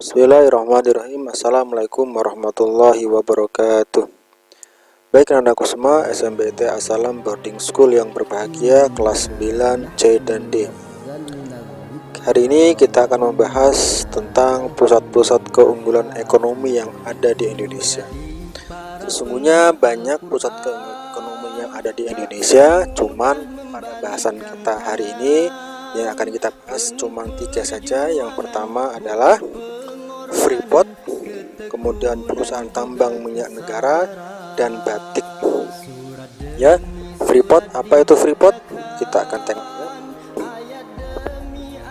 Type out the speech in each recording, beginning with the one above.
Bismillahirrahmanirrahim. Assalamualaikum warahmatullahi wabarakatuh. Baik anak-anakku semua, SMBT Assalam Boarding School yang berbahagia, kelas 9 C dan D. Hari ini kita akan membahas tentang pusat-pusat keunggulan ekonomi yang ada di Indonesia. Sesungguhnya banyak pusat ekonomi yang ada di Indonesia, cuman pada bahasan kita hari ini yang akan kita bahas cuma 3 saja. Yang pertama adalah Freeport, kemudian perusahaan tambang minyak negara, dan batik. Ya, Freeport, apa itu Freeport? Kita akan tengok.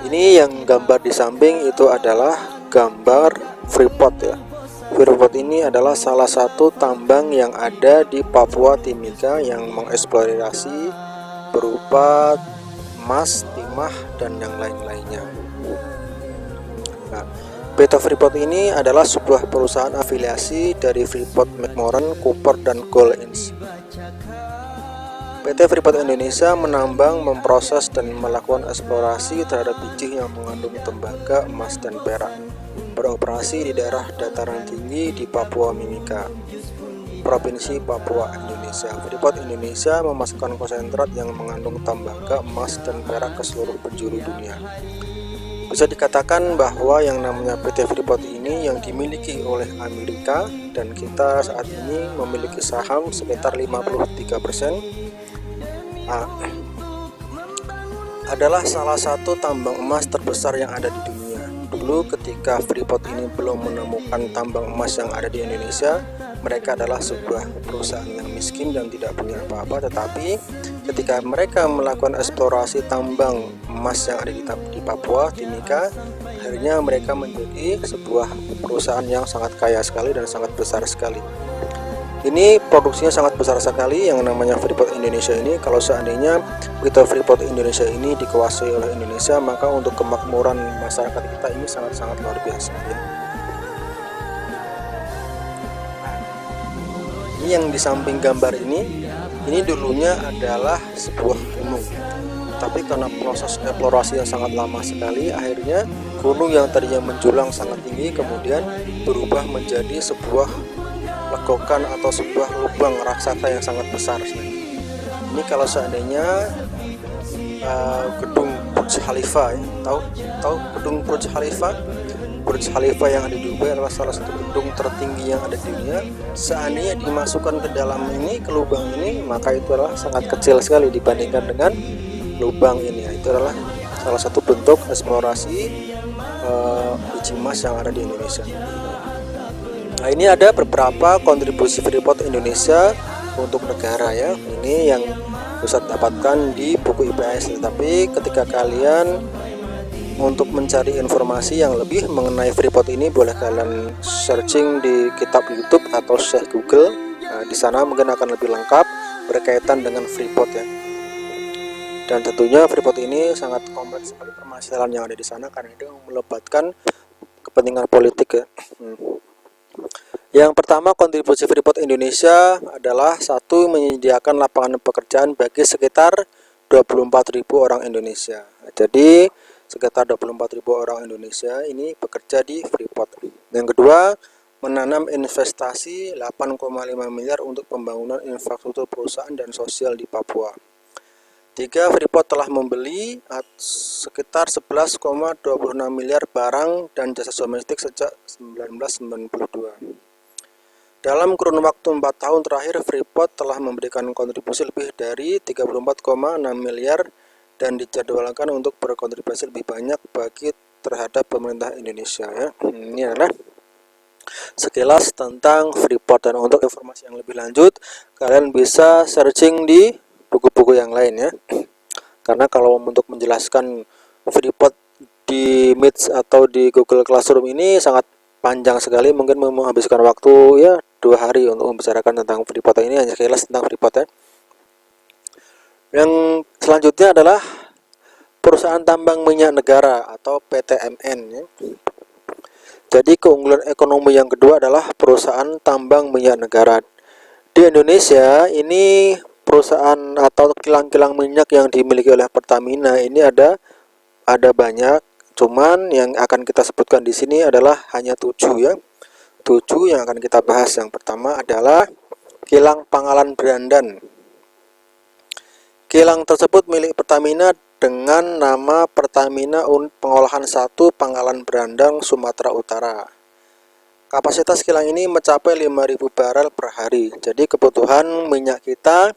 Ini yang gambar di samping itu adalah gambar Freeport ya. Freeport ini adalah salah satu tambang yang ada di Papua Timika yang mengeksplorasi berupa emas, timah, dan yang lain-lainnya. Nah, PT Freeport ini adalah sebuah perusahaan afiliasi dari Freeport-McMoRan, Cooper, dan Gold Inc. PT Freeport Indonesia menambang, memproses, dan melakukan eksplorasi terhadap biji yang mengandung tembaga, emas, dan perak. Beroperasi di daerah dataran tinggi di Papua Mimika, Provinsi Papua, Indonesia. Freeport Indonesia memasukkan konsentrat yang mengandung tembaga, emas, dan perak ke seluruh penjuru dunia. Bisa dikatakan bahwa yang namanya PT Freeport ini yang dimiliki oleh Amerika, dan kita saat ini memiliki saham sekitar 53%. Adalah salah satu tambang emas terbesar yang ada di dunia. Dulu ketika Freeport ini belum menemukan tambang emas yang ada di Indonesia, mereka adalah sebuah perusahaan yang miskin dan tidak punya apa-apa. Tetapi ketika mereka melakukan eksplorasi tambang emas yang ada di Papua Timika, akhirnya mereka menjadi sebuah perusahaan yang sangat kaya sekali dan sangat besar sekali. Ini produksinya sangat besar sekali yang namanya Freeport Indonesia ini. Kalau seandainya kita Freeport Indonesia ini dikuasai oleh Indonesia, maka untuk kemakmuran masyarakat kita ini sangat-sangat luar biasa ya. Ini yang di samping gambar ini dulunya adalah sebuah gunung. Tapi karena proses eksplorasi yang sangat lama sekali, akhirnya gunung yang tadinya menjulang sangat tinggi kemudian berubah menjadi sebuah legokan atau sebuah lubang raksasa yang sangat besar. Ini kalau seandainya gedung Burj Khalifa ya, tahu gedung Burj Khalifa? Burj Khalifa yang ada di Dubai adalah salah satu gedung tertinggi yang ada di dunia. Seandainya dimasukkan ke dalam ini, ke lubang ini, maka itu adalah sangat kecil sekali dibandingkan dengan lubang ini. Itu adalah salah satu bentuk eksplorasi biji emas yang ada di Indonesia. Nah, ini ada beberapa kontribusi Freeport Indonesia untuk negara ya. Ini yang bisa dapatkan di buku IPS. Tetapi ketika kalian untuk mencari informasi yang lebih mengenai Freeport ini, boleh kalian searching di kitab YouTube atau search Google. Nah, di sana mungkin akan lebih lengkap berkaitan dengan Freeport ya. Dan tentunya Freeport ini sangat kompleks sekali permasalahan yang ada di sana karena itu melibatkan kepentingan politik ya. Yang pertama, kontribusi Freeport Indonesia adalah satu, menyediakan lapangan pekerjaan bagi sekitar 24.000 orang Indonesia. Jadi sekitar 24.000 orang Indonesia ini bekerja di Freeport. Yang kedua, menanam investasi 8,5 miliar untuk pembangunan infrastruktur perusahaan dan sosial di Papua. 3. Freeport telah membeli sekitar 11,26 miliar barang dan jasa domestik sejak 1992. Dalam kurun waktu 4 tahun terakhir, Freeport telah memberikan kontribusi lebih dari 34,6 miliar dan dijadwalkan untuk berkontribusi lebih banyak bagi terhadap pemerintah Indonesia ya. Ini adalah sekilas tentang Freeport, dan untuk informasi yang lebih lanjut kalian bisa searching di buku-buku yang lain ya. Karena kalau untuk menjelaskan Freeport di Meet atau di Google Classroom ini sangat panjang sekali, mungkin menghabiskan waktu ya 2 hari untuk membicarakan tentang Freeport. Ini hanya sekilas tentang Freeport ya. Yang selanjutnya adalah perusahaan tambang minyak negara atau PTMN ya. Jadi keunggulan ekonomi yang kedua adalah perusahaan tambang minyak negara. Di Indonesia ini perusahaan atau kilang-kilang minyak yang dimiliki oleh Pertamina ini ada banyak Cuman yang akan kita sebutkan di sini adalah hanya 7 ya. 7 yang akan kita bahas. Yang pertama adalah kilang Pangalan Brandan. Kilang tersebut milik Pertamina dengan nama Pertamina Unit Pengolahan 1 Pangalan Brandan, Sumatera Utara. Kapasitas kilang ini mencapai 5.000 barel per hari. Jadi kebutuhan minyak kita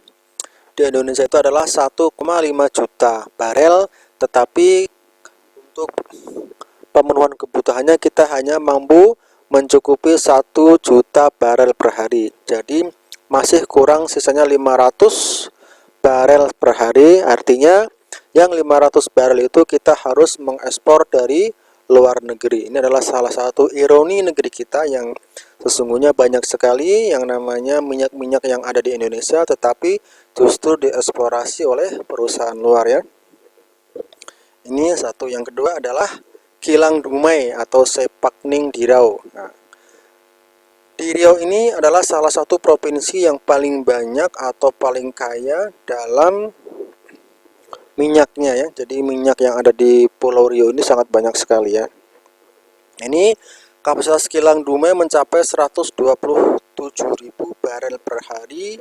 di Indonesia itu adalah 1,5 juta barel, tetapi untuk pemenuhan kebutuhannya kita hanya mampu mencukupi 1 juta barel per hari. Jadi masih kurang sisanya 500 barel per hari. Artinya yang 500 barel itu kita harus mengekspor dari luar negeri. Ini adalah salah satu ironi negeri kita yang sesungguhnya banyak sekali yang namanya minyak-minyak yang ada di Indonesia tetapi justru dieksplorasi oleh perusahaan luar ya. Ini satu. Yang kedua adalah kilang Dumai atau Sepakning di Riau. Nah, di Riau ini adalah salah satu provinsi yang paling banyak atau paling kaya dalam minyaknya ya. Jadi minyak yang ada di Pulau Riau ini sangat banyak sekali ya. Ini kapasitas kilang Dumai mencapai 127.000 barel per hari.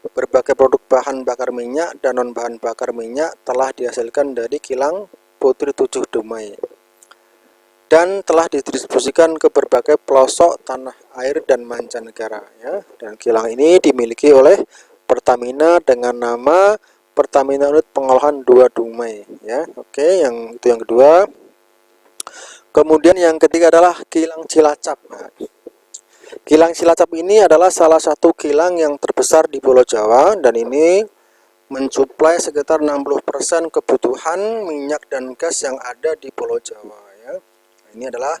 Berbagai produk bahan bakar minyak dan non bahan bakar minyak telah dihasilkan dari kilang Putri 7 Dumai dan telah didistribusikan ke berbagai pelosok tanah air dan mancanegara ya. Dan kilang ini dimiliki oleh Pertamina dengan nama Pertamina Unit Pengolahan 2 Dumai ya. Oke, yang itu yang kedua. Kemudian yang ketiga adalah kilang Cilacap. Nah, kilang Cilacap ini adalah salah satu kilang yang terbesar di Pulau Jawa dan ini mensuplai sekitar 60% kebutuhan minyak dan gas yang ada di Pulau Jawa ya. Ini adalah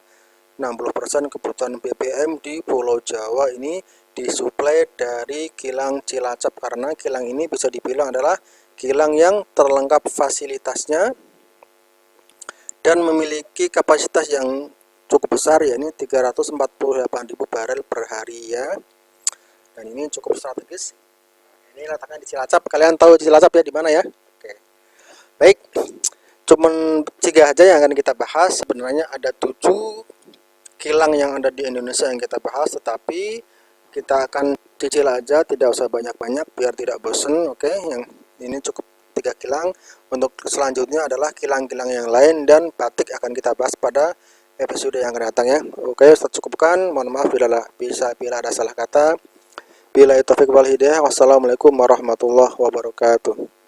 60% kebutuhan BBM di Pulau Jawa ini disuplai dari kilang Cilacap, karena kilang ini bisa dibilang adalah kilang yang terlengkap fasilitasnya dan memiliki kapasitas yang cukup besar ya, ini 348.000 barel per hari ya. Dan ini cukup strategis. Ini letaknya di Cilacap. Kalian tahu Cilacap ya di mana ya? Oke. Baik. Cuman 3 aja yang akan kita bahas. Sebenarnya ada 7 kilang yang ada di Indonesia yang kita bahas, tetapi kita akan cicil aja, tidak usah banyak-banyak biar tidak bosen. Oke, yang ini cukup 3 kilang. Untuk selanjutnya adalah kilang-kilang yang lain dan batik akan kita bahas pada episode yang akan datang ya. Oke, Ustaz cukupkan. Mohon maaf bila ada salah kata. Billahi taufiq wal hidayah. Wassalamualaikum warahmatullahi wabarakatuh.